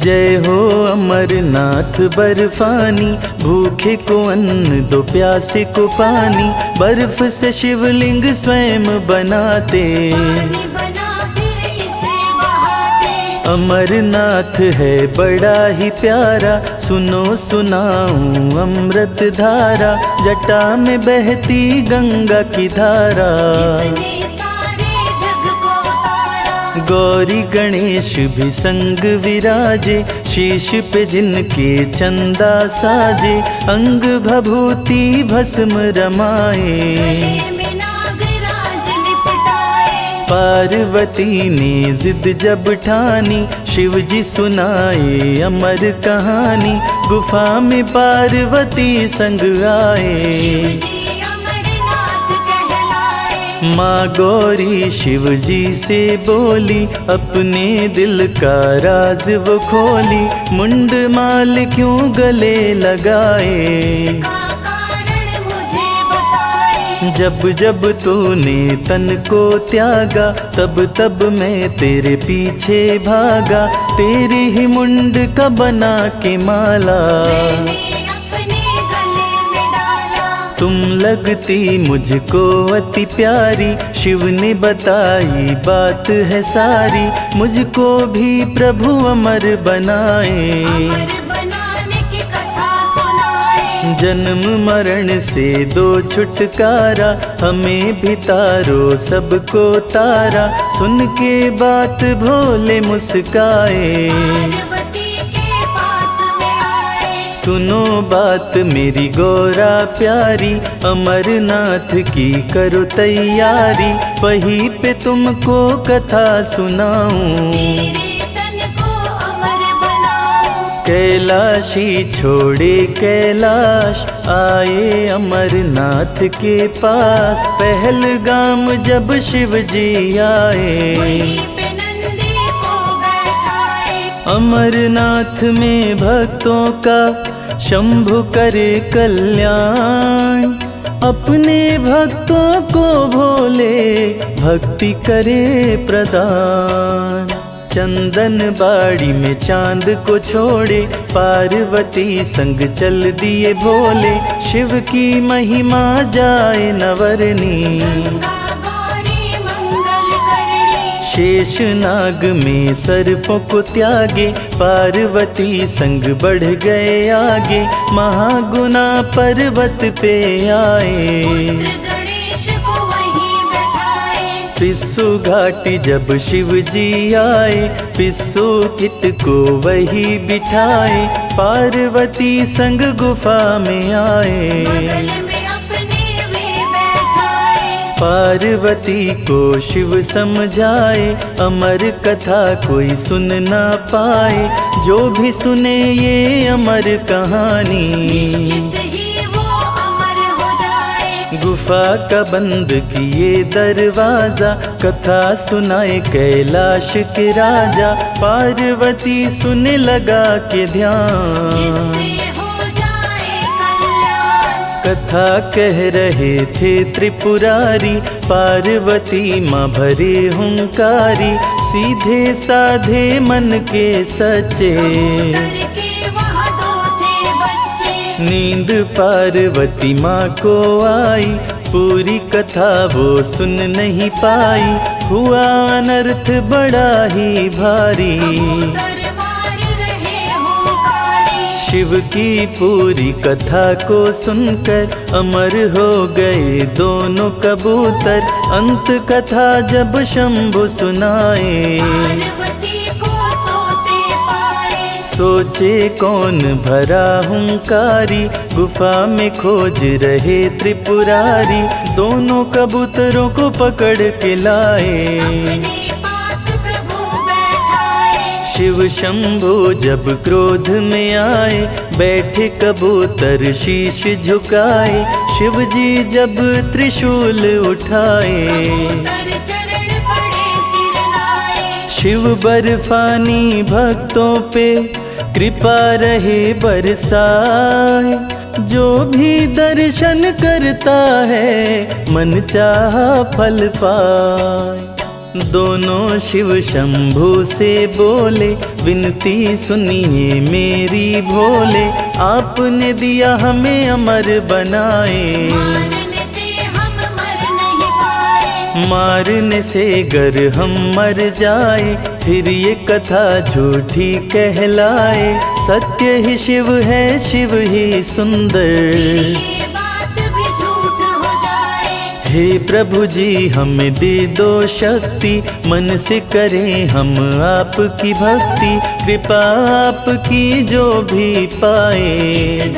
जय हो अमरनाथ बर्फानी, भूखे को अन्न दो प्यासे को पानी। बर्फ से शिवलिंग स्वयं बनाते, अमरनाथ है बड़ा ही प्यारा। सुनो सुनाऊं अमृत धारा, जटा में बहती गंगा की धारा। गौरी गणेश भी संग विराजे, शीश पे जिनके चंदा साजे। अंग भभूति भस्म रमाए, पार्वती ने जिद जब ठानी। शिव जी सुनाए अमर कहानी, गुफा में पार्वती संग आए। माँ गौरी शिव जी से बोली, अपने दिल का राज वो खोली। मुंड माल क्यों गले लगाए, जब जब तूने तन को त्यागा, तब तब मैं तेरे पीछे भागा। तेरी ही मुंड का बना के माला, तुम लगती मुझको अति प्यारी। शिव ने बताई बात है सारी, मुझको भी प्रभु अमर बनाए। जन्म मरण से दो छुटकारा, हमें भी तारो सबको तारा। सुन के बात भोले मुस्काए, सुनो बात मेरी गौरा प्यारी। अमरनाथ की करो तैयारी, वहीं पे तुमको कथा सुनाऊं। कैलाशी छोड़े कैलाश, आए अमरनाथ के पास। पहलगाम जब शिव जी आए, अमरनाथ में भक्तों का शंभु करे कल्याण। अपने भक्तों को भोले भक्ति करे प्रदान। चंदन बाड़ी में चांद को छोड़े, पार्वती संग चल दिए भोले। शिव की महिमा जाए नवरनी, शेष नाग में सर्पों को त्यागे। पार्वती संग बढ़ गए आगे, महागुना पर्वत पे आए। पिस्सू घाटी जब शिव जी आए, पिस्सू किट को वही बिठाए। पार्वती संग गुफा में आए, पार्वती को शिव समझाए। अमर कथा कोई सुन ना पाए, जो भी सुने ये अमर कहानी। गुफा का बंद किए दरवाजा, कथा सुनाए कैलाश के राजा। पार्वती सुने लगा के ध्यान, कथा कह रहे थे त्रिपुरारी। पार्वती माँ भरे हुंकारी, सीधे साधे मन के सच्चे। नींद पार्वती माँ को आई, पूरी कथा वो सुन नहीं पाई। हुआ अनर्थ बड़ा ही भारी, शिव की पूरी कथा को सुनकर अमर हो गए दोनों कबूतर। अंत कथा जब शंभु सुनाए, सोचे कौन भरा हुंकारी। गुफा में खोज रहे त्रिपुरारी, दोनों कबूतरों को पकड़ के लाए। शिव शंभु जब क्रोध में आए, बैठे कबूतर शीश झुकाए। शिव जी जब त्रिशूल उठाए, शिव बर्फानी भक्तों पे कृपा रहे बरसाए। जो भी दर्शन करता है मन चाहा फल पाए। दोनों शिव शंभु से बोले, विनती सुनिए मेरी भोले, आपने दिया हमें अमर बनाए, मारने से गर हम मर जाए, फिर ये कथा झूठी कहलाए, सत्य ही शिव है शिव ही सुंदर, हे प्रभु जी हमें दे दो शक्ति, मन से करें हम आपकी भक्ति, कृपा आपकी जो भी पाए,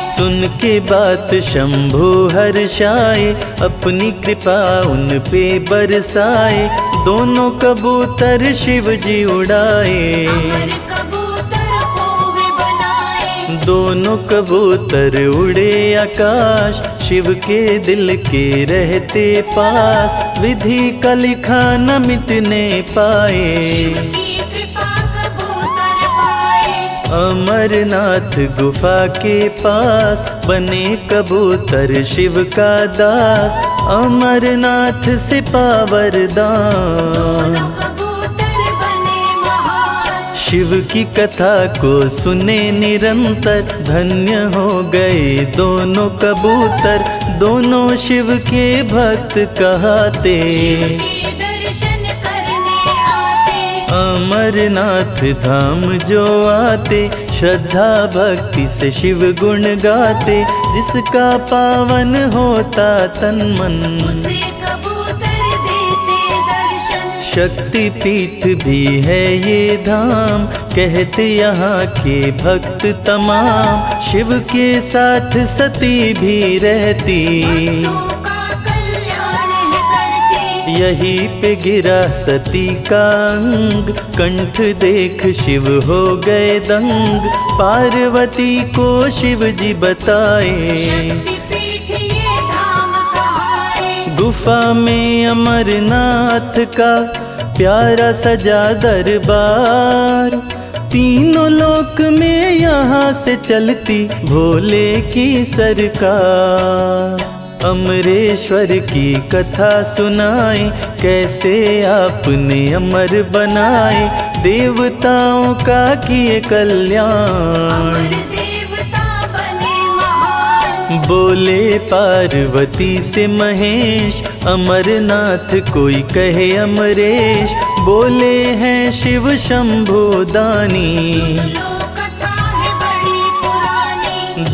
सुन के बात शंभु हर्षाए, अपनी कृपा उन पे बरसाए, दोनों कबूतर शिव जी उड़ाए, दोनों कबूतर उड़े आकाश, शिव के दिल के रहते पास, विधि का लिखा न मिटने पाए, अमरनाथ गुफा के पास, बने कबूतर शिव का दास, अमरनाथ से पावर दान, शिव की कथा को सुने निरंतर, धन्य हो गए दोनों कबूतर, दोनों शिव के भक्त कहाते, अमरनाथ धाम जो आते, श्रद्धा भक्ति से शिव गुण गाते, जिसका पावन होता तन मन, शक्ति पीठ भी है ये धाम, कहते यहाँ के भक्त तमाम, शिव के साथ सती भी रहती, यहीं पे गिरा सती का अंग, कंठ देख शिव हो गए दंग, पार्वती को शिव जी बताए, गुफा में अमरनाथ का प्यारा सजा दरबार, तीनों लोक में यहाँ से चलती भोले की सरकार, अमरेश्वर की कथा सुनाए, कैसे आपने अमर बनाए, देवताओं का किए कल्याण, बोले पार्वती से महेश, अमरनाथ कोई कहे अमरेश, बोले हैं शिव शंभु दानी,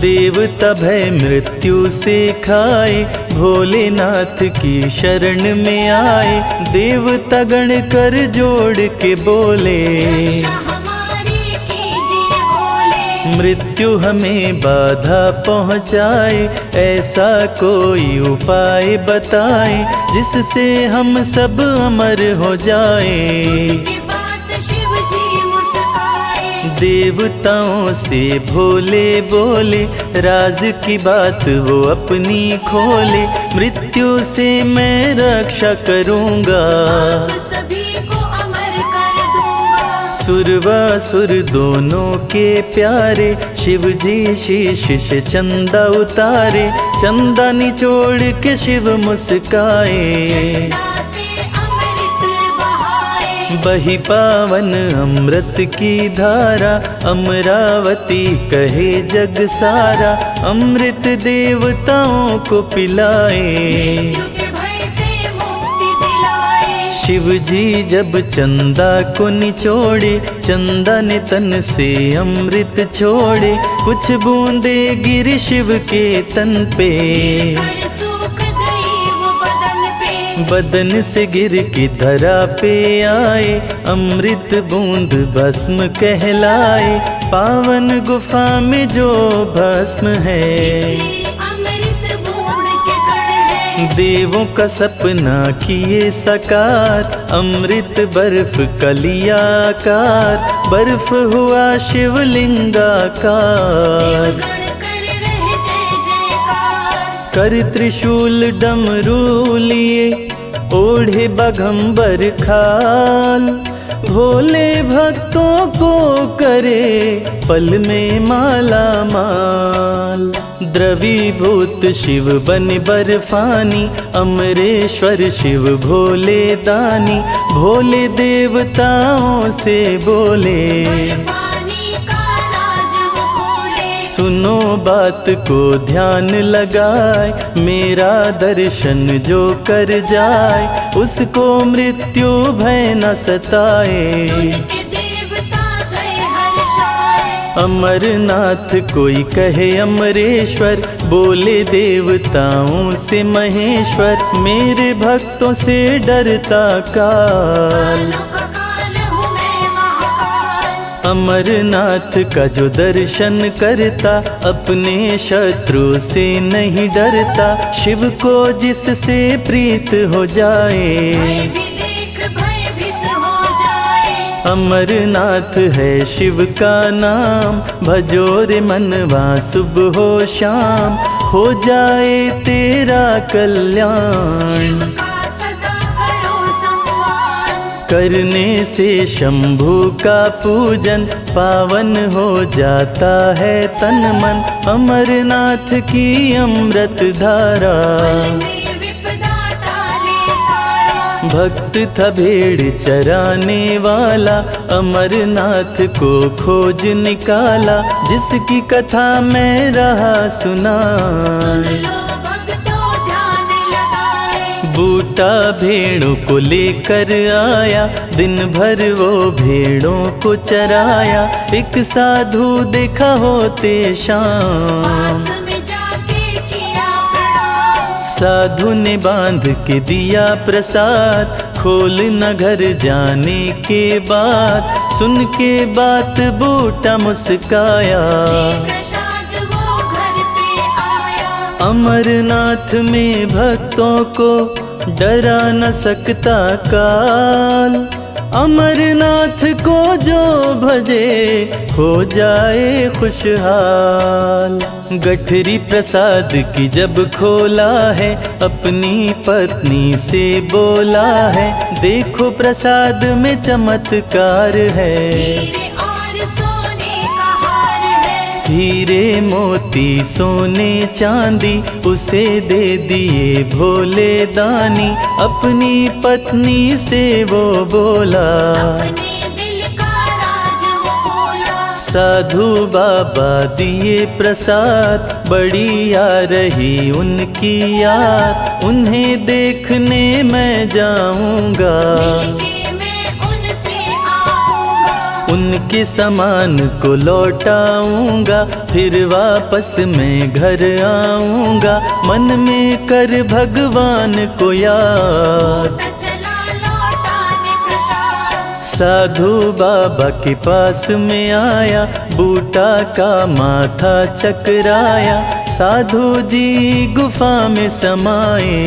देवता भय मृत्यु से खाए, भोलेनाथ की शरण में आए, देवता गण कर जोड़ के बोले, मृत्यु हमें बाधा पहुँचाए, ऐसा कोई उपाय बताए, जिससे हम सब अमर हो जाए, देवताओं से भोले बोले, राज की बात वो अपनी खोले, मृत्यु से मैं रक्षा करूँगा, सुरवासुर दोनों के प्यारे, शिव जी शीश से चंदा उतारे, चंदा निचोड़ के शिव मुस्काए, बही पावन अमृत की धारा, अमरावती कहे जग सारा, अमृत देवताओं को पिलाए, शिव जी जब चंदा को निचोड़े, चंदा ने तन से अमृत छोड़े, कुछ बूंदे गिर शिव के तन पे, बदन से गिर के धरा पे आए, अमृत बूंद भस्म कहलाए, पावन गुफा में जो भस्म है, देवों का सपना किए साकार, अमृत बर्फ कलिया आकार, बर्फ हुआ शिवलिंगाकार, कर त्रिशूल डमरू लिए, ओढ़े बाघंबर खाल, भोले भक्तों को करे पल में माला माल। द्रवीभूत शिव बन बर्फानी, अमरेश्वर शिव भोले दानी, भोले देवताओं से बोले सुनो बात को ध्यान लगाए, मेरा दर्शन जो कर जाए उसको मृत्यु भय न सताए। अमरनाथ कोई कहे अमरेश्वर, बोले देवताओं से महेश्वर, मेरे भक्तों से डरता काल। अमरनाथ का जो दर्शन करता अपने शत्रु से नहीं डरता, शिव को जिससे प्रीत हो जाए। अमरनाथ है शिव का नाम, भजो रे मनवा सुबह हो शाम, हो जाए तेरा कल्याण। करने से शंभू का पूजन, पावन हो जाता है तन मन, अमरनाथ की अमृत धारा। भक्त था भेड़ चराने वाला, अमरनाथ को खोज निकाला, जिसकी कथा मैं रहा सुना। बूटा भेड़ों को लेकर आया, दिन भर वो भेड़ों को चराया, एक साधु देखा होते शाम। साधु ने बांध के दिया प्रसाद, खोल न घर जाने के बाद, सुन के बात बूटा मुस्काया। अमरनाथ में भक्तों को डरा न सकता काल, अमरनाथ को जो भजे हो जाए खुशहाल। गठरी प्रसाद की जब खोला है, अपनी पत्नी से बोला है, देखो प्रसाद में चमत्कार है। हीरे मोती सोने चांदी उसे दे दिए भोले दानी, अपनी पत्नी से वो बोला। साधु बाबा दिए प्रसाद, बड़ी आ रही उनकी याद, उन्हें देखने मैं जाऊंगा। उनके सामान को लौटाऊंगा, फिर वापस मैं घर आऊंगा, मन में कर भगवान को याद। साधु बाबा के पास में आया, बूटा का माथा चकराया, साधु जी गुफा में समाए।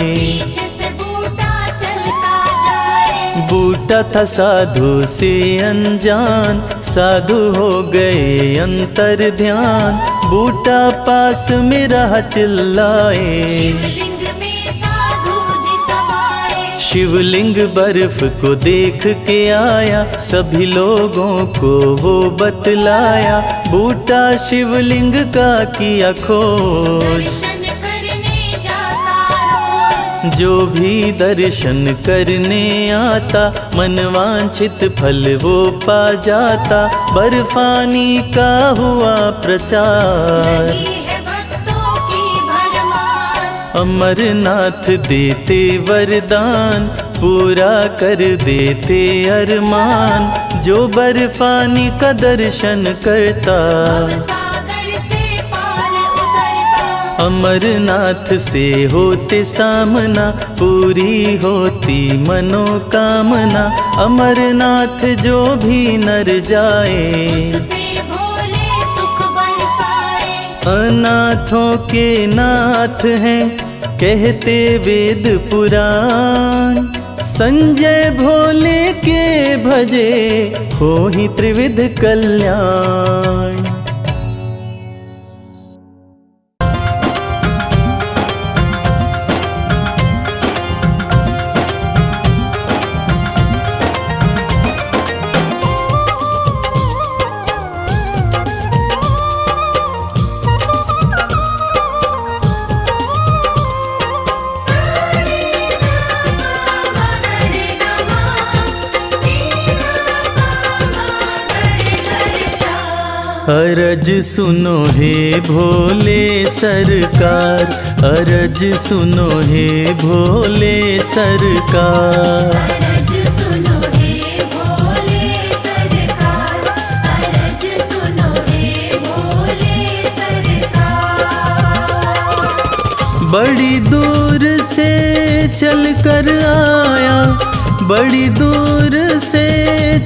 बूटा था साधु से अनजान, साधु हो गए अंतर ध्यान, बूटा पास में रहा चिल्लाए। शिवलिंग बर्फ को देख के आया, सभी लोगों को वो बतलाया, बूटा शिवलिंग का किया खोज। जो भी दर्शन करने आता, मनवांछित फल वो पा जाता, बर्फानी का हुआ प्रचार। अमरनाथ देते वरदान, पूरा कर देते अरमान, जो बर्फानी का दर्शन करता। अमरनाथ से होते सामना, पूरी होती मनोकामना, अमरनाथ जो भी नर जाए। अनाथों के नाथ हैं कहते वेद पुराण, संजय भोले के भजे हो ही त्रिविध कल्याण। अरज सुनो हे भोले सरकार, अरज सुनो हे भोले सरकार। अरज सुनो हे भोले सरकार, अरज सुनो हे भोले सरकार। बड़ी दूर से चल कर आया, बड़ी दूर से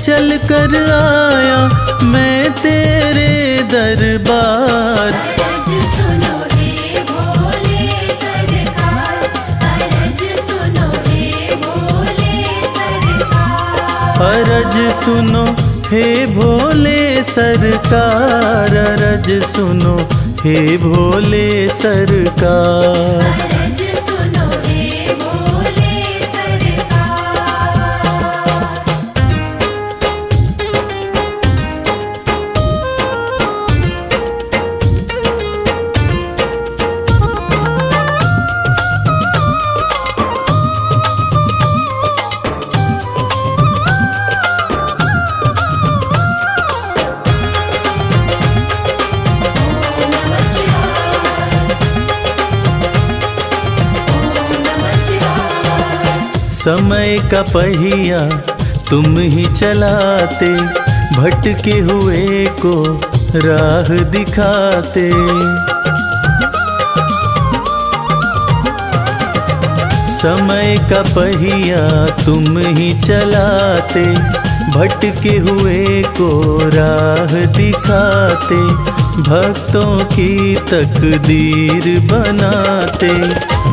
चल कर आया मैं तेरे दरबार। अरज सुनो हे भोले सरकार, अरज सुनो हे भोले सरकार। अरज सुनो हे भोले सरकार, अरज सुनो हे भोले सरकार। अरज सुनो हे भोले सरकार। समय का पहिया तुम ही चलाते, भटके हुए को राह दिखाते। समय का पहिया तुम ही चलाते, भटके हुए को राह दिखाते। भक्तों की तकदीर बनाते,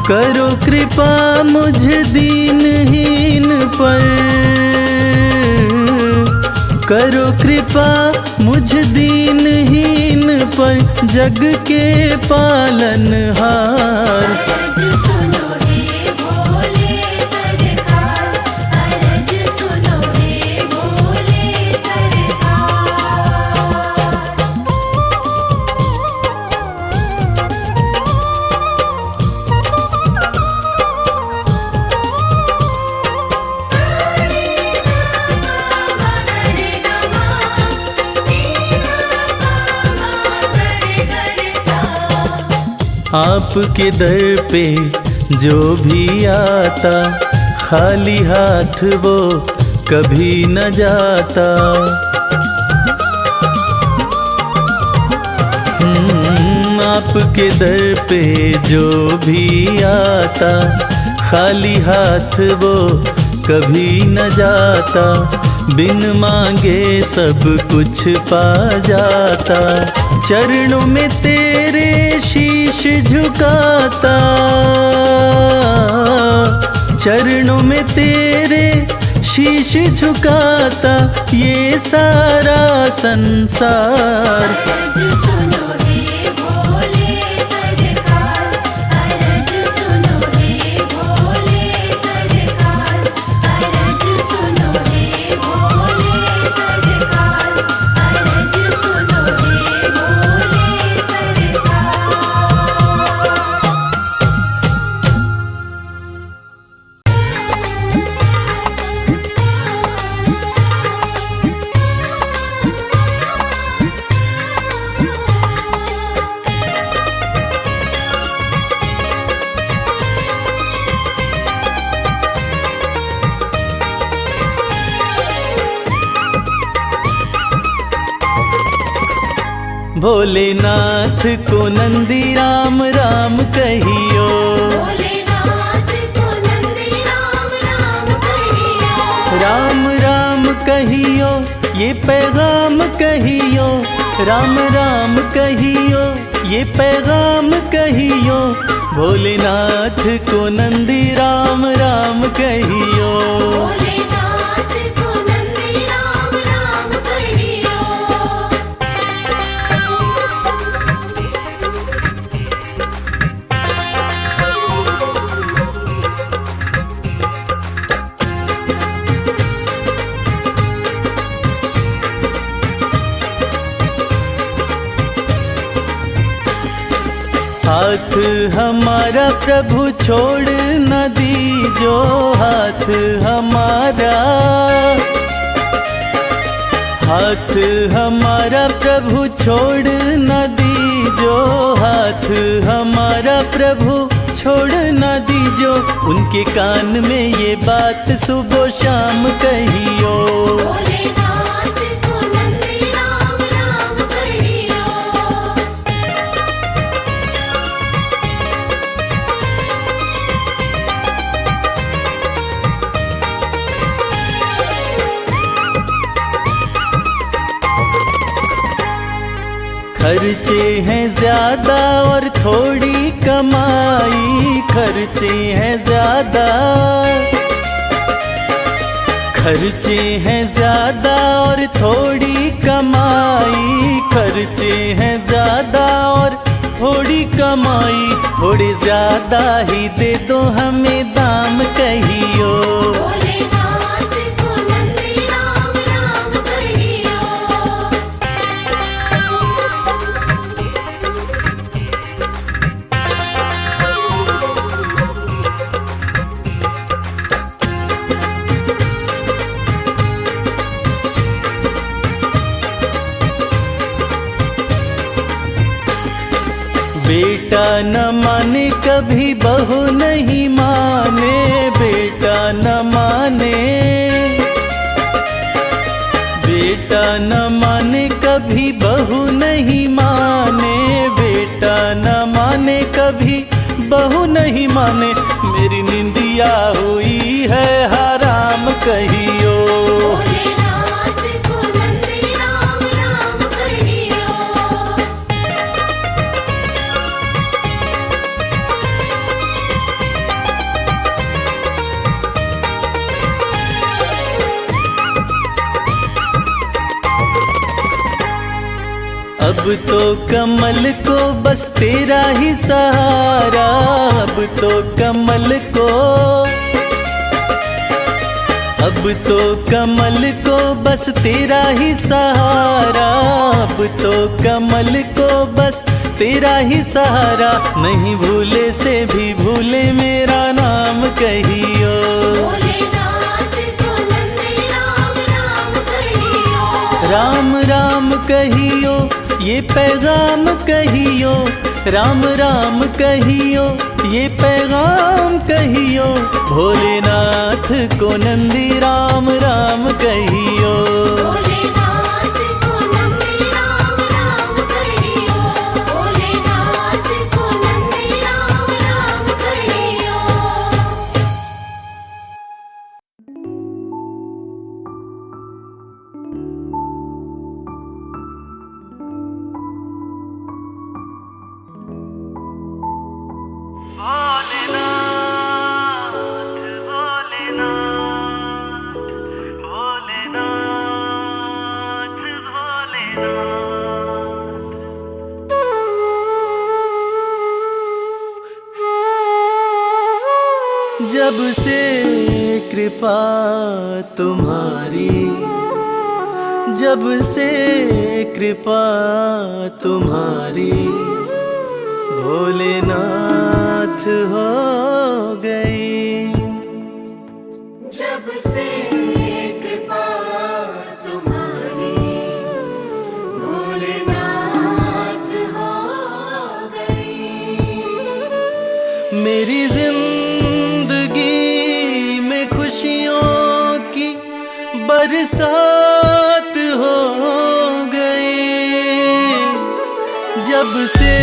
करो कृपा मुझ दीनहीन पर, करो कृपा मुझ दीनहीन पर, जग के पालनहार। अरज सुनो हे भोले सरकार, अरज सुनो हे भोले सरकार। आपके दर पे जो भी आता, खाली हाथ वो कभी न जाता। आपके दर पे जो भी आता, खाली हाथ वो कभी न जाता। बिन मांगे सब कुछ पा जाता, चरणों में तेरे शीश झुकाता, चरणों में तेरे शीश झुकाता ये सारा संसार। अरज सुनो हे भोले सरकार, अरज सुनो हे भोले सरकार, अरज सुनो हे भोले सरकार, अरज सुनो हे भोले सरकार। भोलेनाथ को नंदी राम राम कहियो, भोलेनाथ को नंदी राम राम कहियो, राम राम कहियो ये पैगाम कहियो, राम राम कहियो ये पैगाम कहियो। भोलेनाथ को नंदी राम राम कहियो। भोलेनाथ को नंदी राम राम कहियो। हाथ हमारा प्रभु छोड़ न दीजो, हाथ हमारा, हाथ हमारा प्रभु प्रभु छोड़ न दीजो, हाथ हमारा प्रभु छोड़ न दीजो। उनके कान में ये बात सुबह शाम कहियो। भोलेनाथ को नंदी राम राम कहियो। खर्चे हैं ज्यादा और थोड़ी कमाई, खर्चे हैं ज्यादा, खर्चे हैं ज्यादा और थोड़ी कमाई, खर्चे हैं ज्यादा और थोड़ी कमाई। थोड़े ज्यादा ही दे दो हमें दाम कहियो। भोलेनाथ को नंदी राम राम कहियो। बेटा न माने कभी बहू नहीं माने, बेटा न माने, बेटा न माने कभी बहू नहीं माने, बेटा न माने कभी बहू नहीं माने। मेरी निंदिया हुई है हराम कहियो। भोलेनाथ को नंदी राम राम कहियो। अब तो कमल को बस तेरा ही सहारा, अब तो कमल को, अब तो कमल को बस तेरा ही सहारा, अब तो कमल को बस तेरा ही सहारा। नहीं भूले से भी भूले मेरा नाम कहियो। भोलेनाथ को नंदी राम राम कहियो। राम राम कहियो, ये पैगाम कहियो, राम राम कहियो, ये पैगाम कहियो। भोलेनाथ को नंदी राम राम कहियो। भोलेनाथ को नंदी राम राम कहियो। भोलेनाथ को नंदी राम राम कहियो। जब से कृपा तुम्हारी, जब से कृपा तुम्हारी, भोलेनाथ हो गई। जब से कृपा तुम्हारी, भोलेनाथ हो गई। मेरी जिंदगी में खुशियों की बरसात हो गई। जब से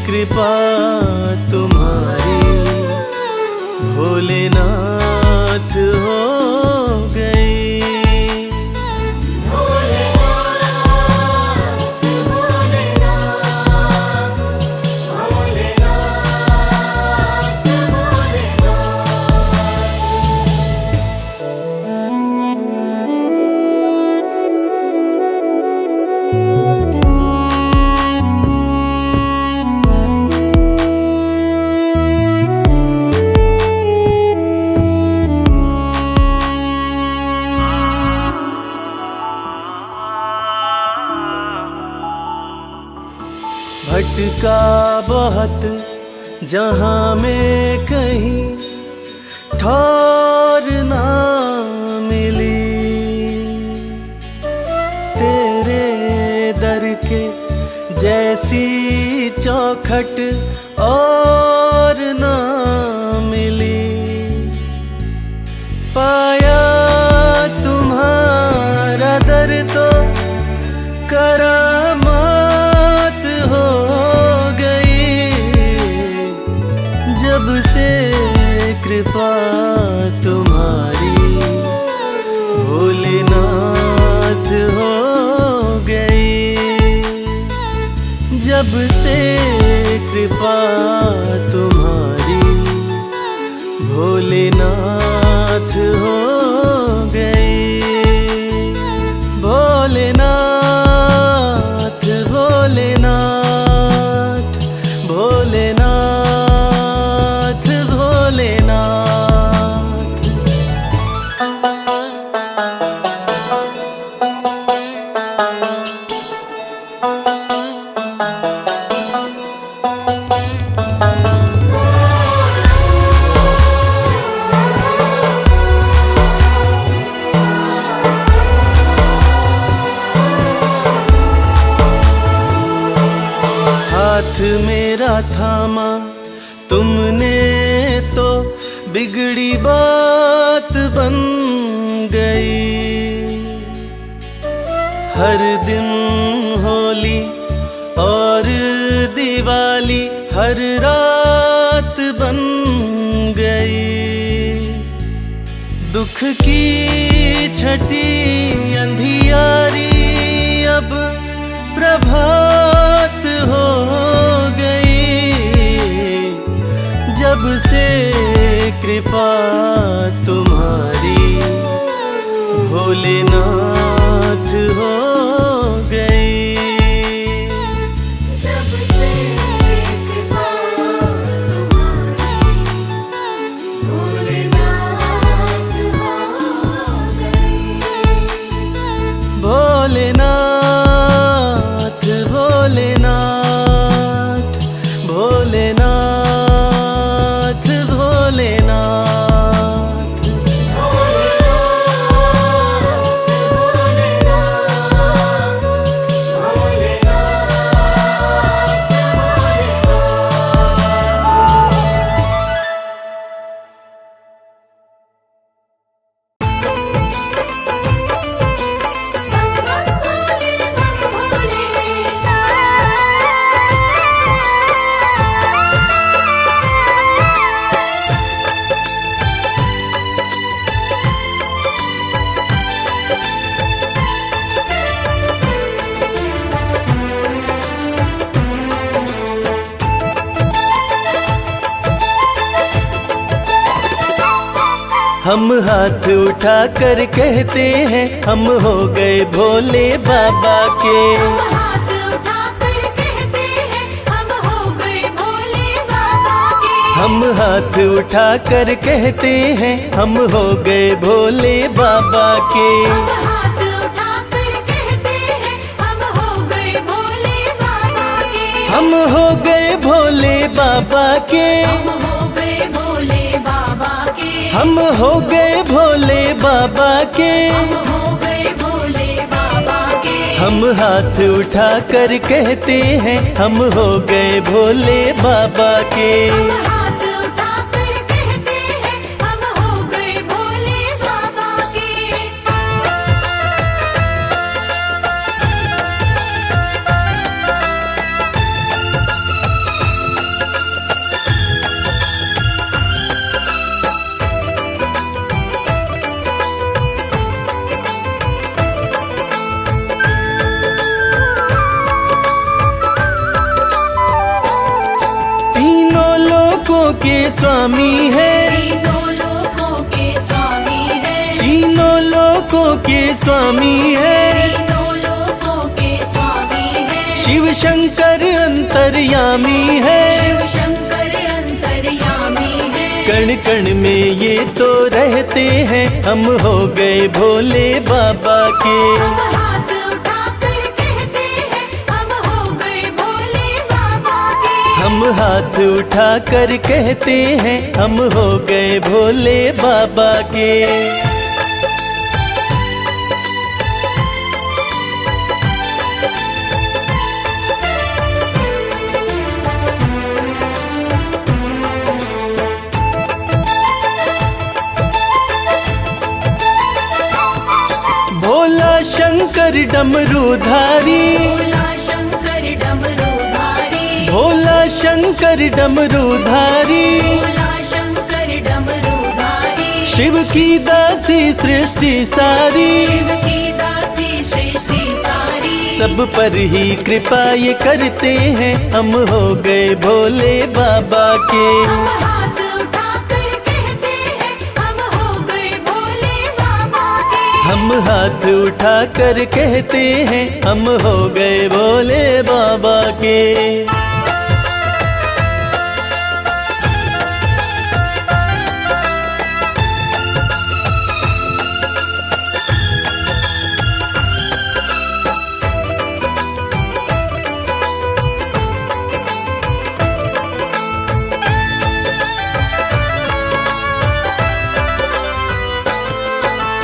कृपा तुम्हारी, भोलेनाथ हो गई। भटका बहुत जहाँ में कहीं ठौर ना मिली, तेरे दर ऐसी चौखट और ना मिली, पाया तुम्हारा दर तो करामात हो गई। जब से कृपा तुम्हारी भोलेनाथ हो गई, जब से कृपा तुम्हारी भोलेनाथ हो गई। भोलेनाथ भोलेनाथ भोलेनाथ भोलेनाथ। हाथ मेरा थामा तुमने तो बिगड़ी बात बन गई। हर दिन होली और दिवाली हर रात बन गई। दुख की छठी अंधियारी अब प्रभात हो गई। जब से कृपा तुम्हारी भोलेनाथ हो गई। जब से कृपा तुम्हारी भोलेनाथ हो गई। भोलेनाथ भोलेनाथ भोलेनाथ भोलेनाथ। हम हाथ उठा कर कहते हैं हम हो गए भोले बाबा के। हम हाथ उठाकर कहते हैं हम हो गए भोले बाबा के। हम हाथ उठा कर कहते हैं हम हो गए भोले बाबा के। हम हाथ उठाकर कहते हैं हम हो गए भोले बाबा के। हम हो गए भोले बाबा के। हम हो गए भोले बाबा के। हम हो गए भोले बाबा के। हम हो गए भोले बाबा के। हम हाथ उठा कर कहते हैं हम हो गए भोले बाबा के। हम हाथ उठाकर कहते हैं हम हो गए भोले बाबा के। तीनों लोकों के स्वामी है। तीनों लोकों के स्वामी है। तीनों लोकों के स्वामी है। तीनों लोकों के स्वामी है। शिव शंकर अंतर्यामी है। शिव शंकर अंतर्यामी है। कण कण में ये तो रहते हैं हम हो गए भोले बाबा के। हम हाथ उठाकर कहते हैं हम हो गए भोले बाबा के। हम हाथ उठा कर कहते हैं हम हो गए भोले बाबा के। डमरूधारी, भोला शंकर डमरूधारी, भोला शंकर डमरूधारी, भोला शंकर डमरूधारी। शिव की दासी सृष्टि सारी, शिव की दासी सृष्टि सारी, सब पर ही कृपा ये करते हैं, हम हो गए भोले बाबा के। हम हाथ उठाकर कहते हैं, हम हो गए भोले बाबा के। हम हाथ उठाकर कहते हैं, हम हो गए भोले बाबा के।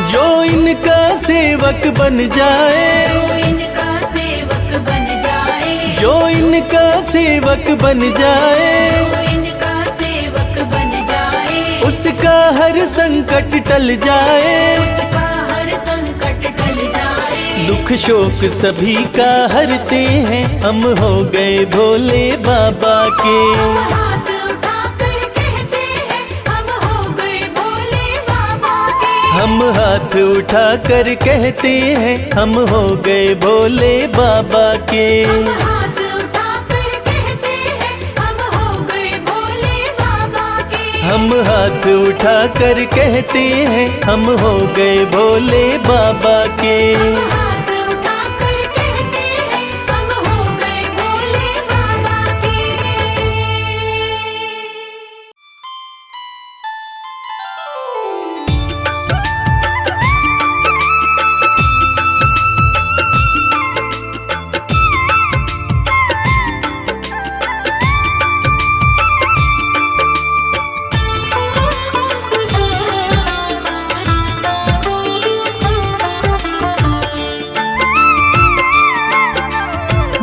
जो इनका सेवक बन जाए, जो इनका सेवक बन जाए, जो इनका सेवक बन जाए, जो इनका सेवक बन जाए, उसका हर संकट टल जाए, उसका हर संकट टल जाए। दुख शोक सभी का हरते हैं, हम हो गए भोले बाबा के। हम हाथ उठाकर कहते हैं, हम हो गए भोले बाबा के। हम हाथ उठाकर कहते हैं, हम हो गए भोले बाबा के। हम हाथ उठाकर कहते हैं, हम हो गए भोले बाबा के। हम हाथ उठाकर कहते हैं, हम हो गए भोले बाबा के। हम हाथ उठाकर कहते हैं, हम हो गए भोले बाबा के।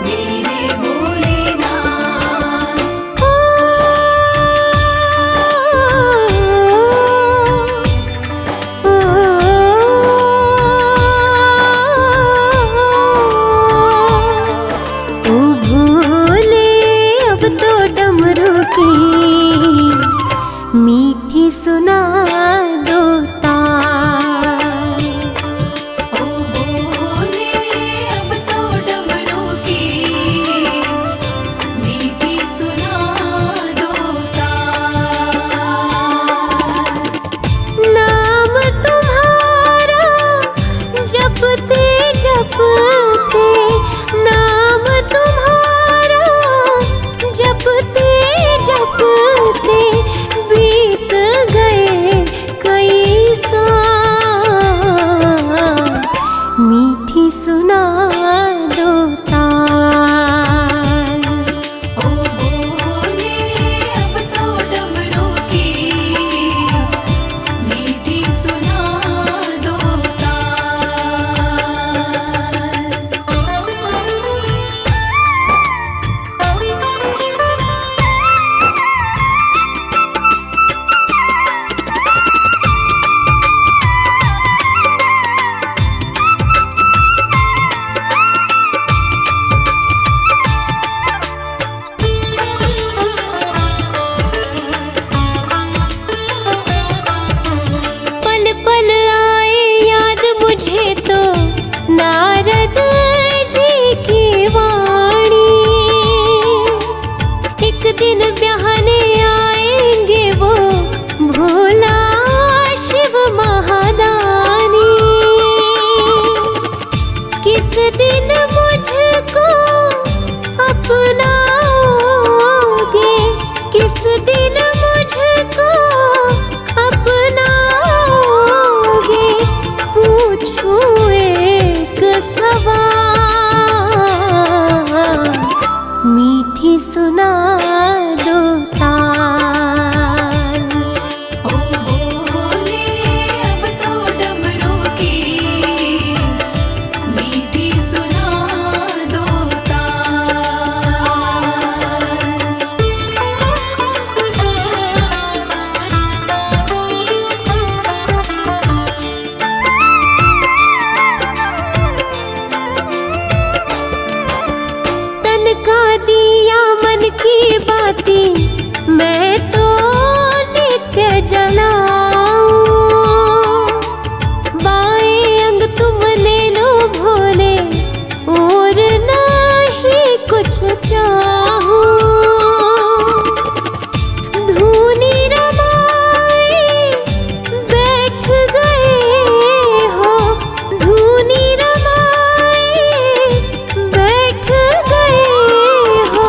मेरे भोलेनाथ, ओ भोले अब तो डमरू की मीठी सुना दो तार। ओ भोले अब तो डमरू की मीठी सुना दो तार। नाम तुम्हारा जपते जपते, नाम तुम्हारा जपते जपते की बाती मैं तो नित्य जलाऊं। बाएं अंग तुम ले लो भोले और नहीं कुछ चाहूं। धूनी रमाए बैठ गए हो, धूनी रमाए बैठ गए हो।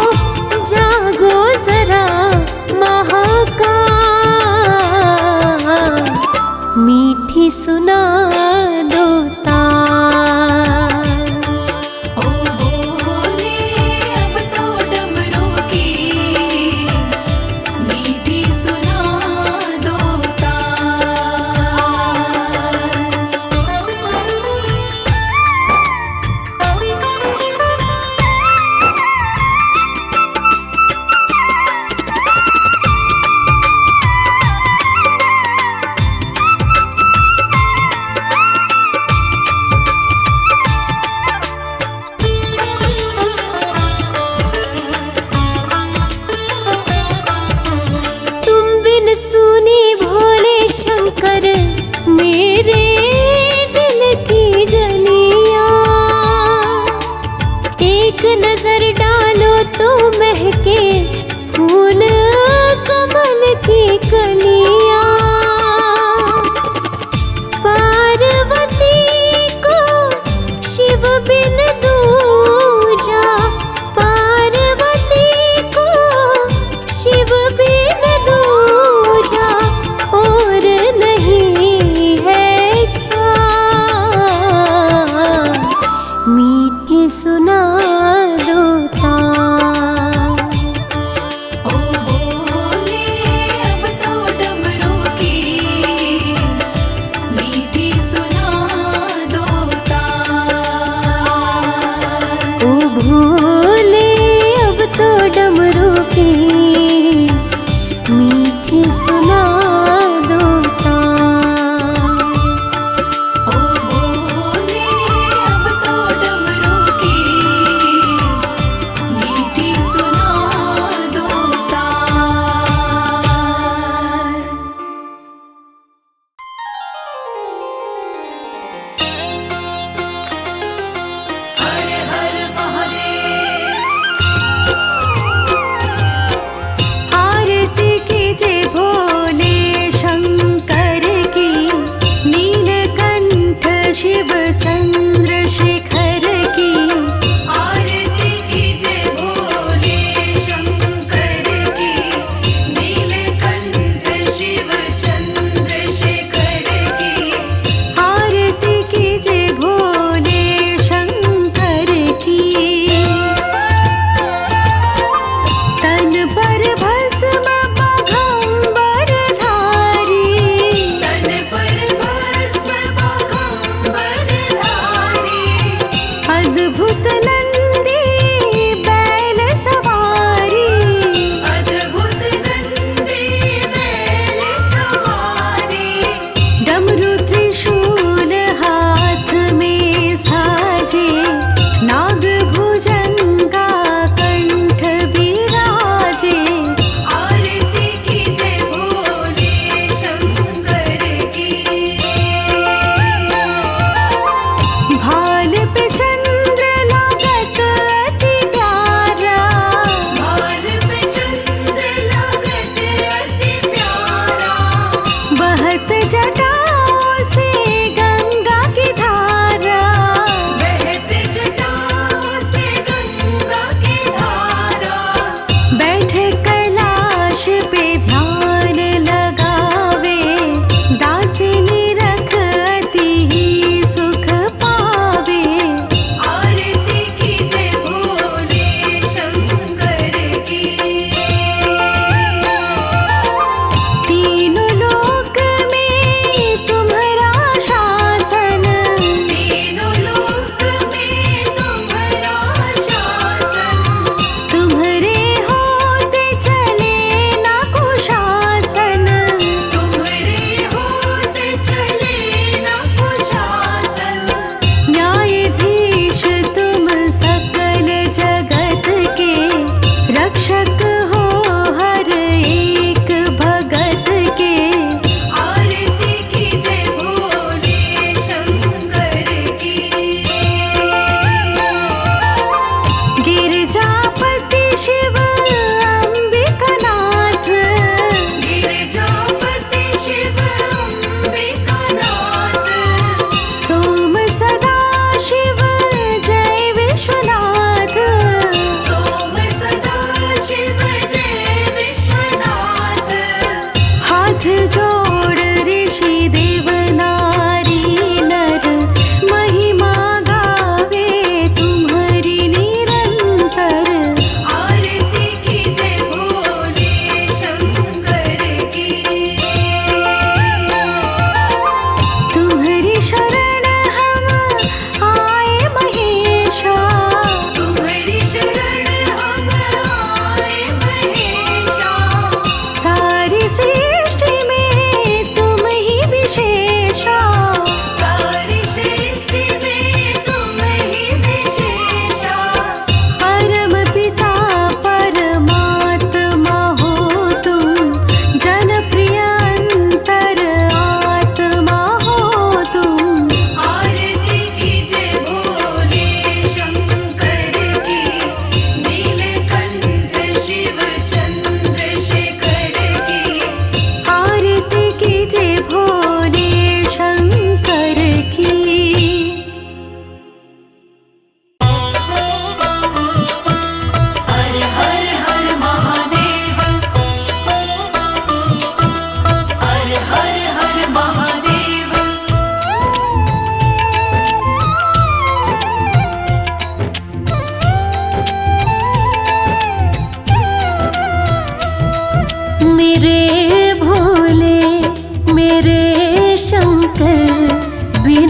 जागो जरा महाकाल, मीठी सुना दो ताल। ओ भोले अब तो डमरू की मीठी सुना दो तुम बिन सुनी भोले शंकर मेरे दिल की गलियां। एक नजर डालो तो महके फूल कमल की कलियां। पार्वती को शिव बिन दूजा, पार्वती को शिव बिन दूजा और नहीं है क्या। मीठी सुना दो ताल। ओ भोले अब तो डमरू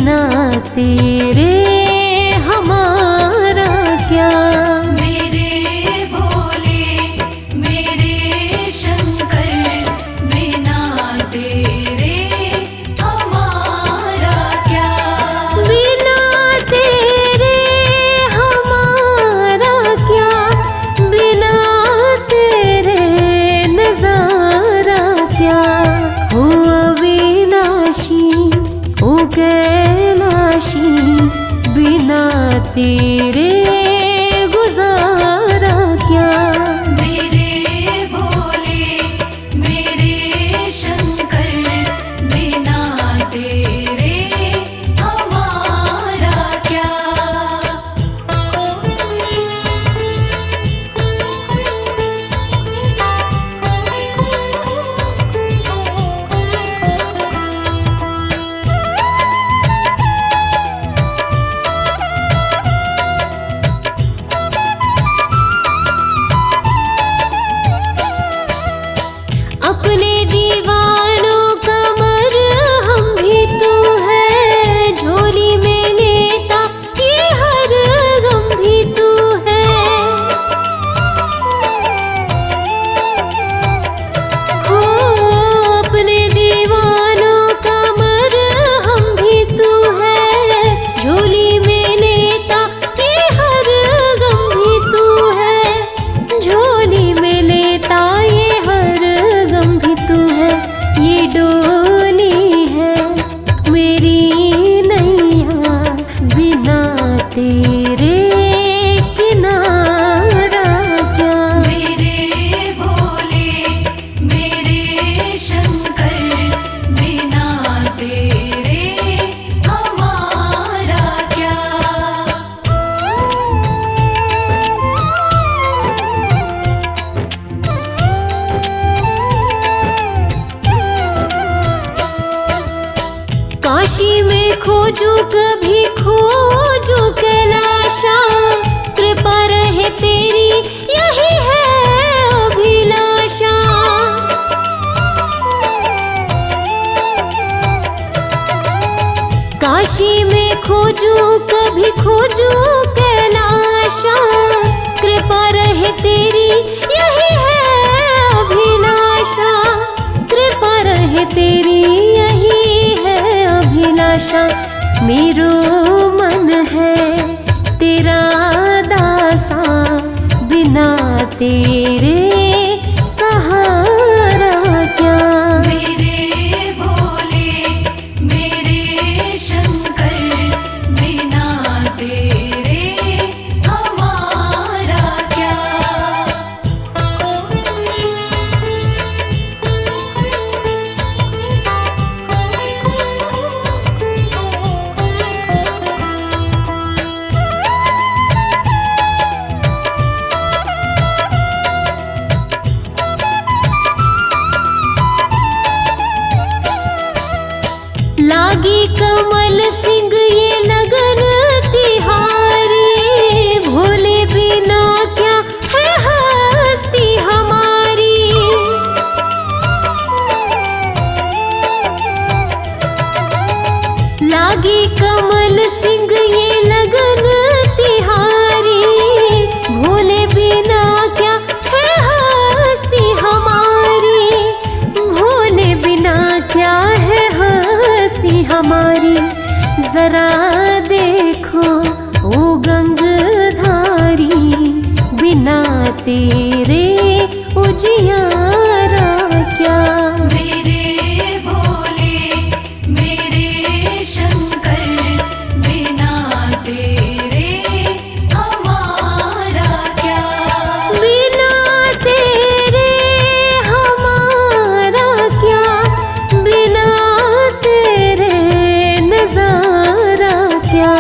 बिना तेरे हमारा क्या। मेरे भोले मेरे शंकर बिना तेरे हमारा क्या। बिना तेरे हमारा क्या, बिना तेरे नजारा क्या। हो अविनाशी ओ कैलाशी, बिना तेरे गुजारा क्या। मेरे भोले मेरे शंकर बिना तेरे हमारा क्या। अपने दीवानों का मरहम भी तू है, झोली में लेता ये हर गम भी तू है। हो अपने दीवानों का मरहम भी तू है, झोली में लेता ये हर गम भी तू है। झोली में लेता ये हर गम भी तू है। ये डोली है मेरी नैया, बिना तेरे किनारा क्या। मेरे भोले मेरे शंकर बिना तेरे हमारा क्या। काशी में खोजू कभी खोजू कैलाशा, कृपा रहे तेरी यही है अभिलाषा। काशी में खोजू कभी खोजू कैलाशा, कृपा रहे तेरी यही है अभिलाषा। कृपा रहे तेरी यही है अभिलाषा। मेरो मन है तेरा दासा, बिना तेरे सहारा क्या। मेरे भोले मेरे शंकर बिना तेरे हमारा क्या। लागी कमल सिंह ये लगन तिहारी, भोले बिना क्या है हस्ती हमारी। लागी कमल सिंह ये लगन तिहारी, भोले बिना क्या है हस्ती हमारी। भोले बिना क्या है हस्ती हमारी। जरा देखो ओ गंगधारी, बिना तेरे उजियारा क्या। मेरे भोले मेरे शंकर बिना तेरे हमारा क्या। बिना तेरे हमारा क्या, बिना तेरे नजारा क्या।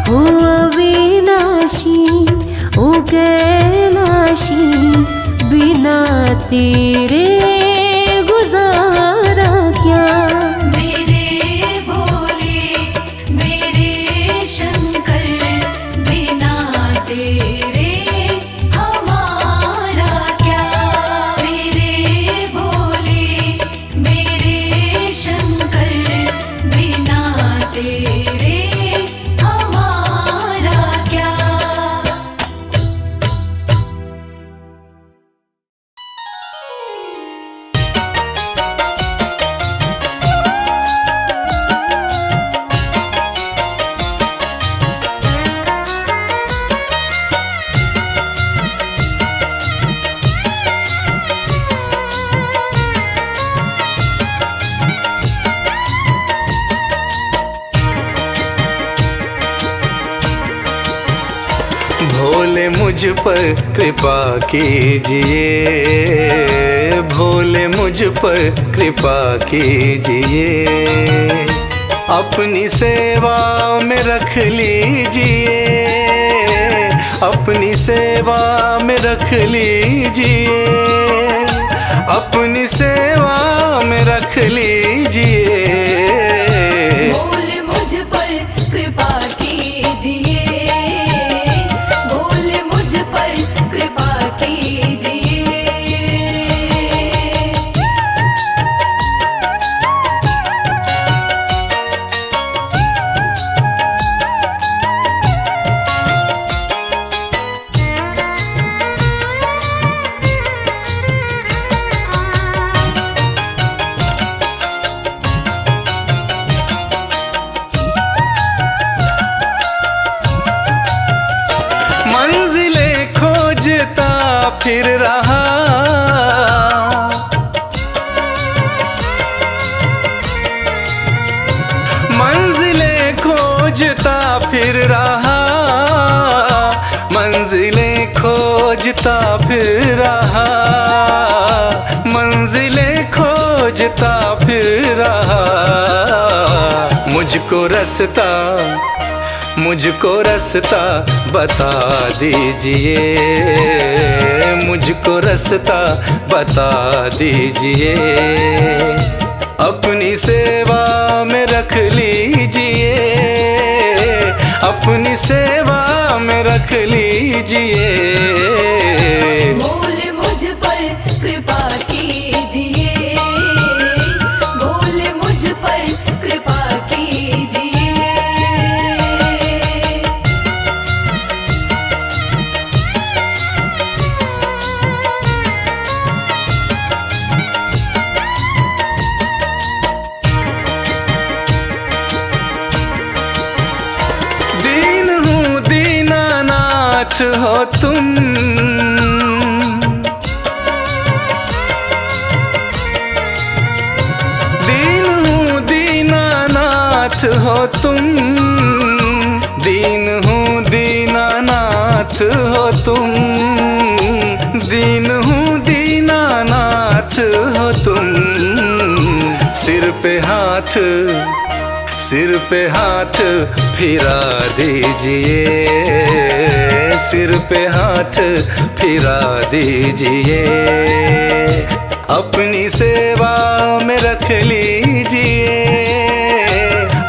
हो अविनाशी ओ कैलाशी, बिना तेरे गुजारा क्या। मेरे भोले मेरे शंकर बिना तेरे हमारा क्या। मेरे भोले मेरे शंकर बिना तेरे पर कृपा कीजिए, भोले मुझ पर कृपा कीजिए। अपनी सेवा में रख लीजिए, अपनी सेवा में रख लीजिए, अपनी सेवा में रख लीजिए। भोले मुझ पर कृपा कीजिए, भोले मुझ पर कृपा कीजिए। मंजिलें खोजता फिर रहा, मंजिलें खोजता फिर रहा, मंजिलें खोजता फिर रहा, मंजिलें खोजता फिर रहा। मुझको रास्ता, मुझको रास्ता बता दीजिए, मुझको रास्ता बता दीजिए। अपनी सेवा में रख लीजिए, अपनी सेवा में रख लीजिए। भोले मुझ पर कृपा कीजिए, भोले मुझ पर कृपा कीजिए। दीन हूँ दीनानाथ हो तुम, दीन हूँ दीनानाथ हो तुम, दीन हूँ दीनानाथ हो तुम, दीन हूँ दीनानाथ हो तुम। सिर पे हाथ, सिर पे हाथ फिरा दीजिए, सिर पे हाथ फिरा दीजिए। अपनी सेवा में रख लीजिए,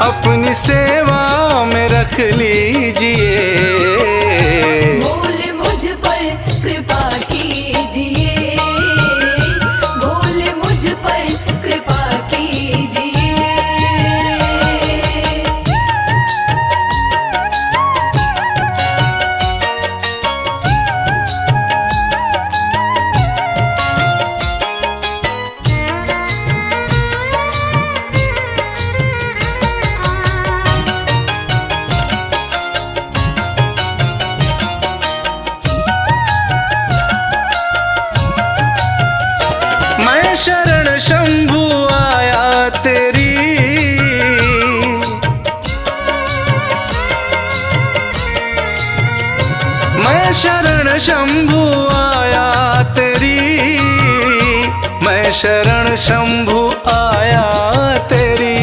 अपनी सेवा में रख लीजिए। भोले मुझ पर कृपा कीजिए, भोले मुझ पर कृपा कीजिए। मैं शरण शंभु आया तेरी, मैं शरण शंभु आया तेरी, मैं शरण शंभु आया तेरी,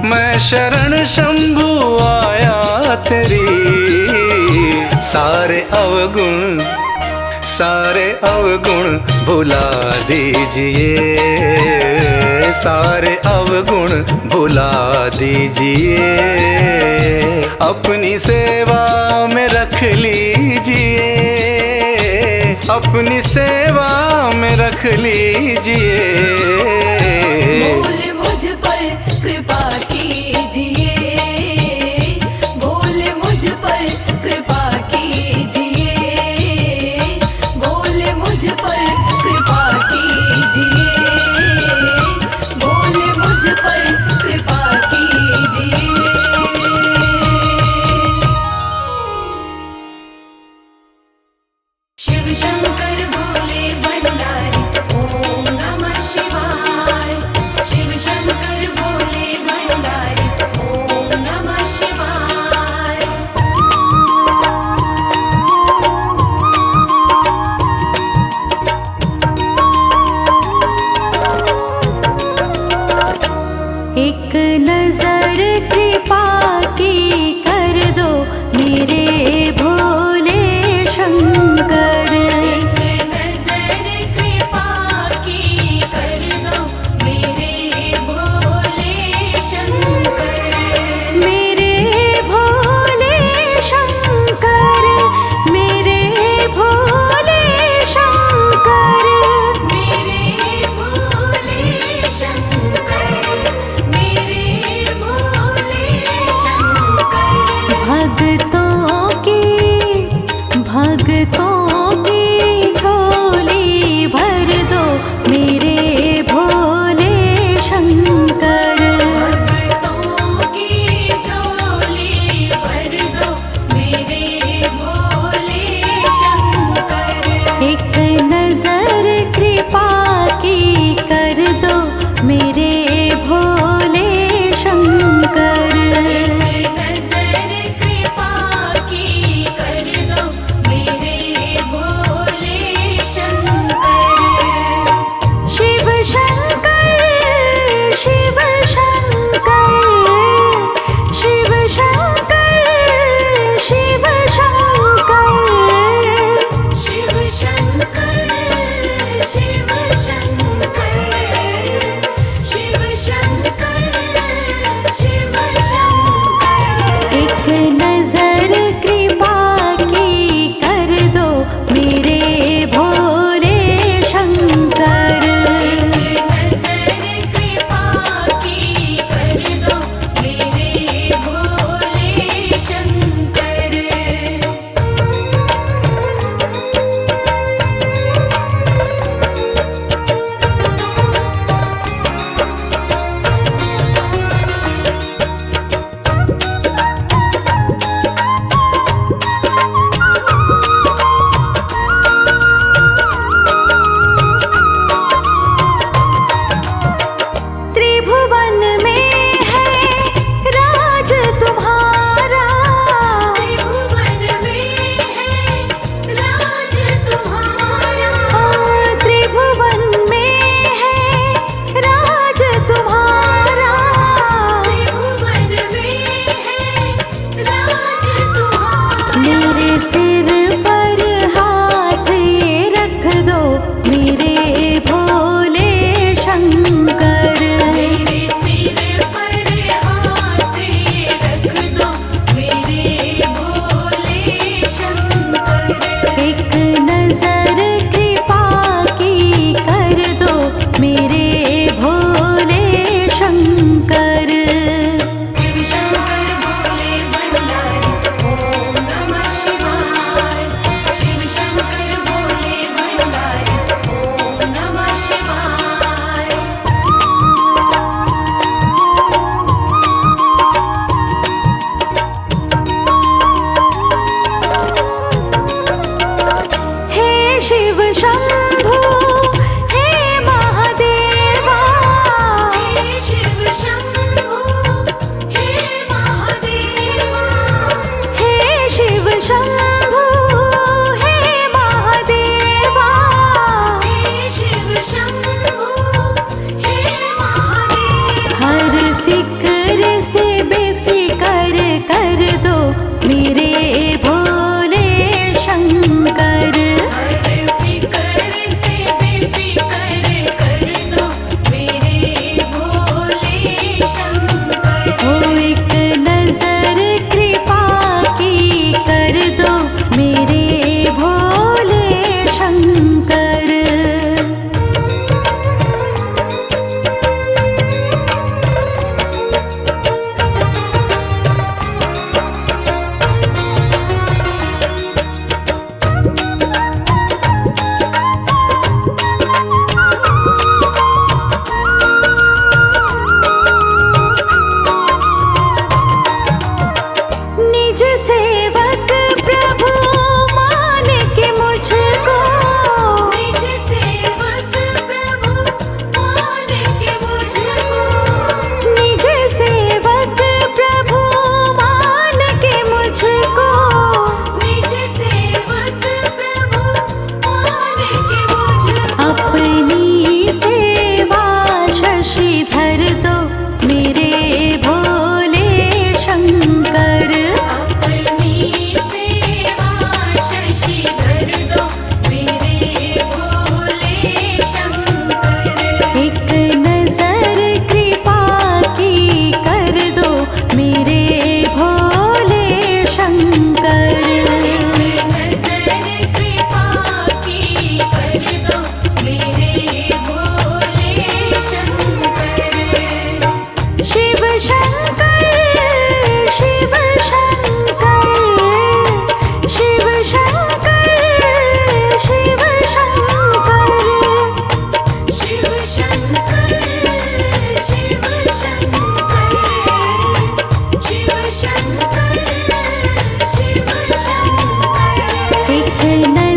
मैं शरण शंभु आया तेरी। सारे अवगुण, सारे अवगुण भुला दीजिए, सारे अवगुण भुला दीजिए। अपनी सेवा में रख लीजिए, अपनी सेवा में रख लीजिए। भोले मुझ पर कृपा कीजिए, भोले मुझ पर कृपा कीजिए, भोले मुझ पर कृपा कीजिए, भोले मुझ पर कृपा कीजिए। शिव शंकर भोले भंडारी ओम नमः शिवाय, शिव शंकर भोले भंडारी ओम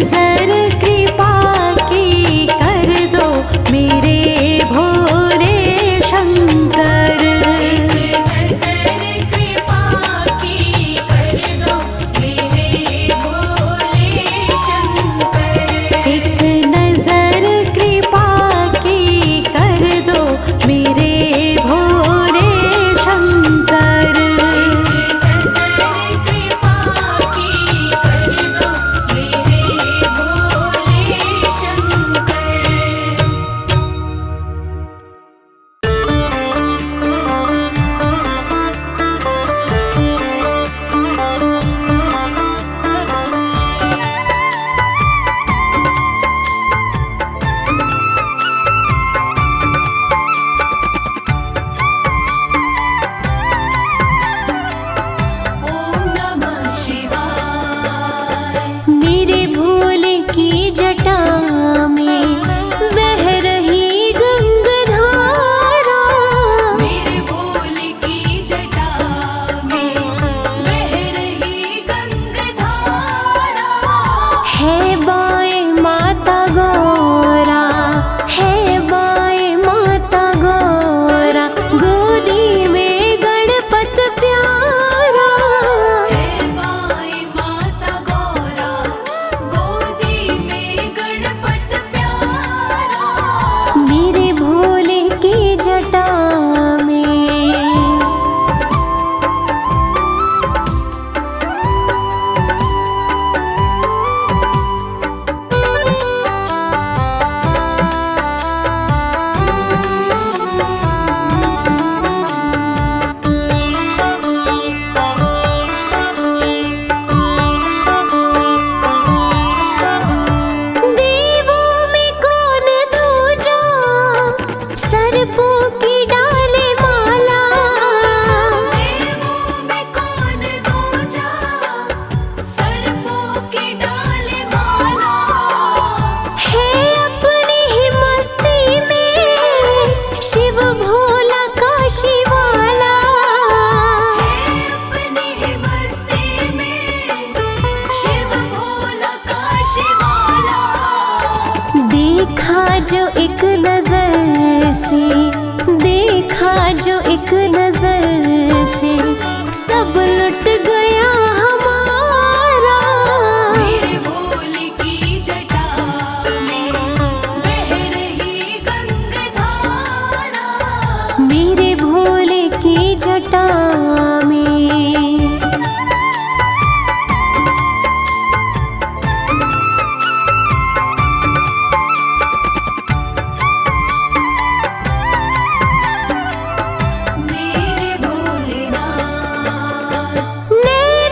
नजर कृपा की कर दो मेरे भोले शंकर। नजर कृपा की कर दो मेरे भोले शंकर। एक नजर कृपा की कर दो मेरे भोले शंकर। नजर कृपा की कर दो मेरे भोले शंकर। ओम नमः शिवाय। मेरे भोले की जटा में बह रही गंगाधारा। मेरे भोले की जटा में बह रही गंगाधारा। है बाए माता गौरा, है बाए माता गौरा, गोदी में गणपत प्यारा। है बाई माता गौरा, गोदी में गणपत प्यारा। मेरे भोले की जटा में देवों में कौन दूजा, सर्पों की डाले माला। देवों में कौन दूजा, सर्पों की डाले माला। है अपनी ही मस्ती में शिव भोला काशी वाला। अपनी ही मस्ती में शिव भोला काशी वाला। देखा जो एक नजर से, देखा जो एक नजर से, सब लुट गया हमारा। मेरे भोले की जटा में बह रही गंगाधारा। मेरे भोले की जटा में मेरे भोलेनाथ। नैन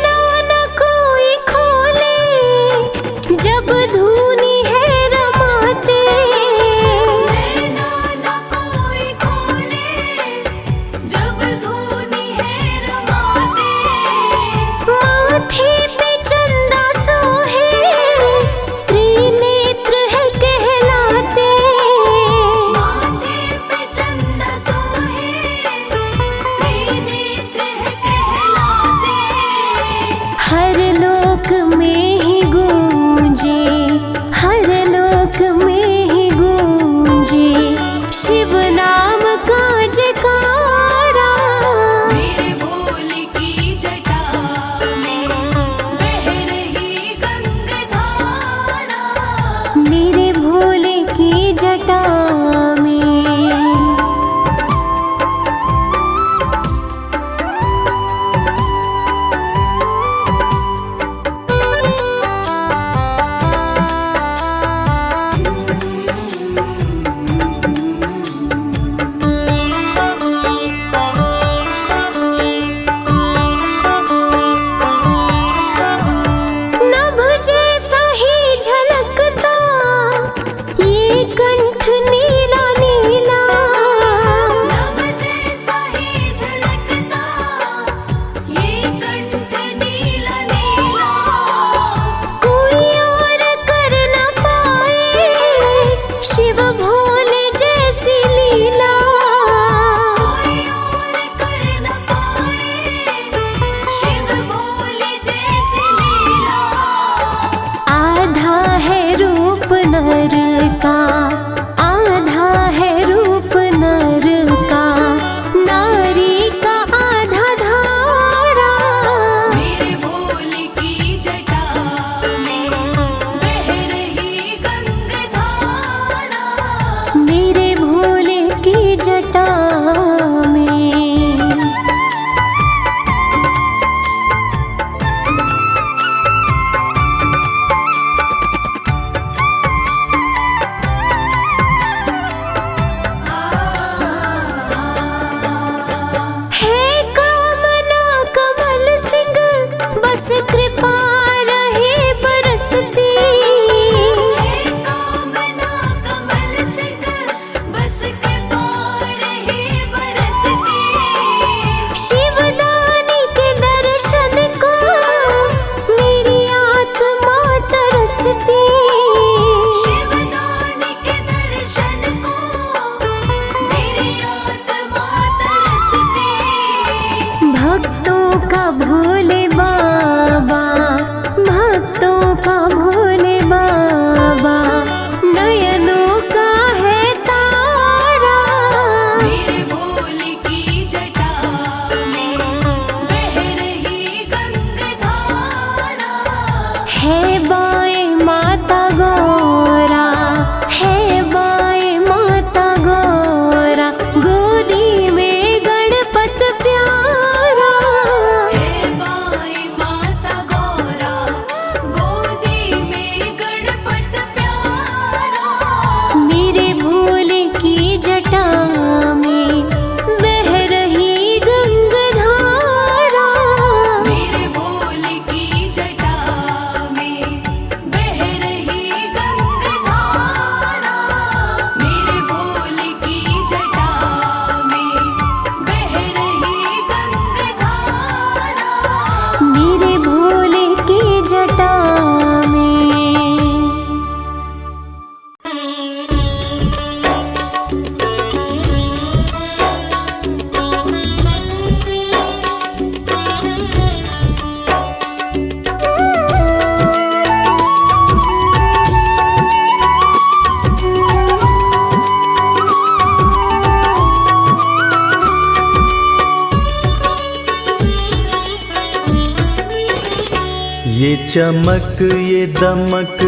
चमक ये दमक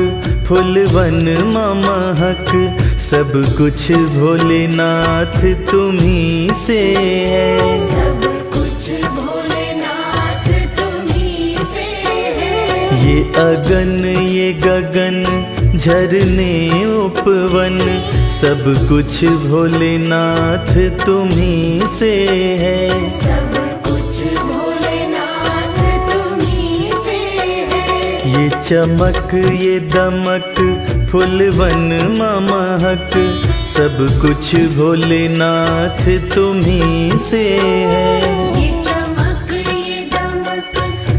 फुलवन महक, सब कुछ भोलेनाथ तुम्ही से है। सब कुछ भोलेनाथ तुम्ही से है। ये अगन ये गगन झरने उपवन, सब कुछ भोलेनाथ तुम्ही से है। सब कुछ भोलेनाथ तुम्ही से है। ये चमक ये दमक फुलवन महक, सब कुछ भोलेनाथ तुम्ही से है। ये चमक ये दमक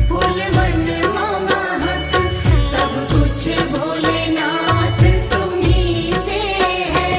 फूलवन महक, सब कुछ भोलेनाथ तुम्ही से है।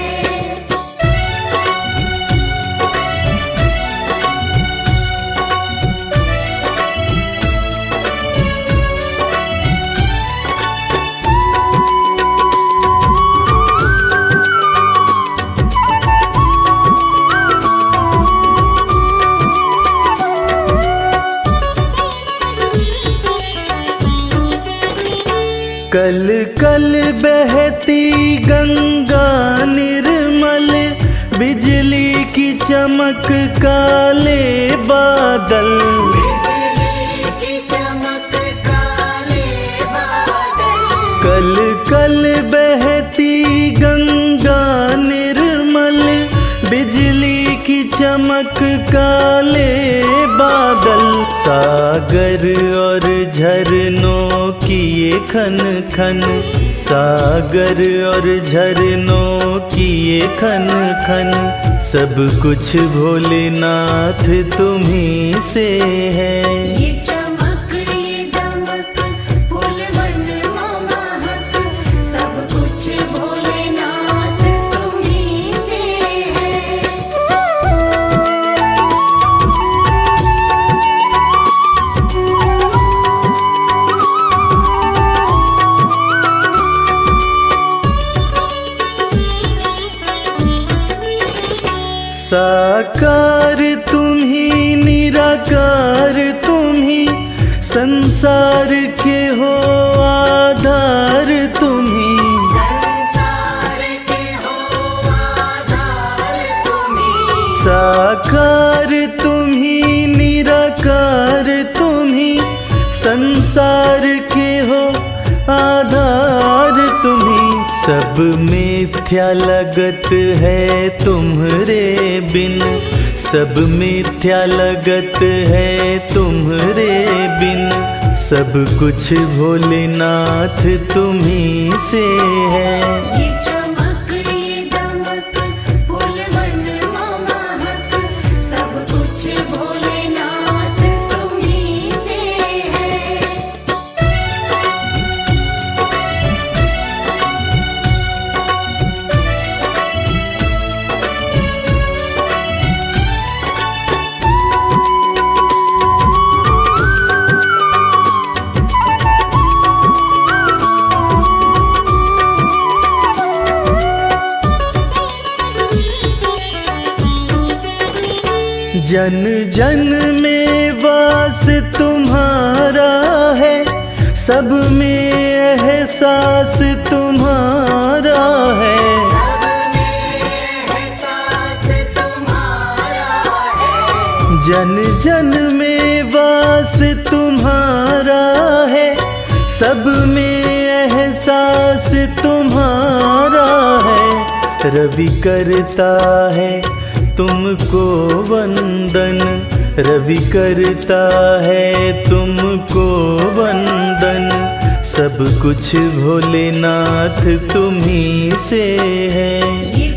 कल कल बहती गंगा निर्मल, बिजली की चमक काले बादल। बिजली की चमक काले बादल। कल कल बहती गंगा निर्मल, बिजली की चमक काले बादल। सागर और झरनों की ये खन खन, सागर और झरनों की ये खन खन, सब कुछ भोलेनाथ तुम्ही से है। ये चमक ये दमक फूलवन महक, सब कुछ भोलेनाथ तुम्ही से है। साकार तुम्ही निराकार तुम्ही, संसार के हो आधार तुम्ही। संसार के हो आधार तुम्ही। साकार तुम्ही निराकार तुम्ही, संसार के हो आधार तुम्ही। सब मिथ्या लगत है तुम्हरे बिन, सब मिथ्या लगत है तुम्हरे बिन, सब कुछ भोलेनाथ तुम्ही से है। ये चमक ये दमक फूलवन महक, सब कुछ भोलेनाथ तुम्ही से है। जन जन में वास तुम्हारा है, सब में एहसास तुम्हारा है। सब में एहसास तुम्हारा है। जन जन में वास तुम्हारा है, सब में एहसास तुम्हारा है। रवि करता है तुमको वंदन, रवि करता है तुमको वंदन, सब कुछ भोलेनाथ तुम्ही से है। ये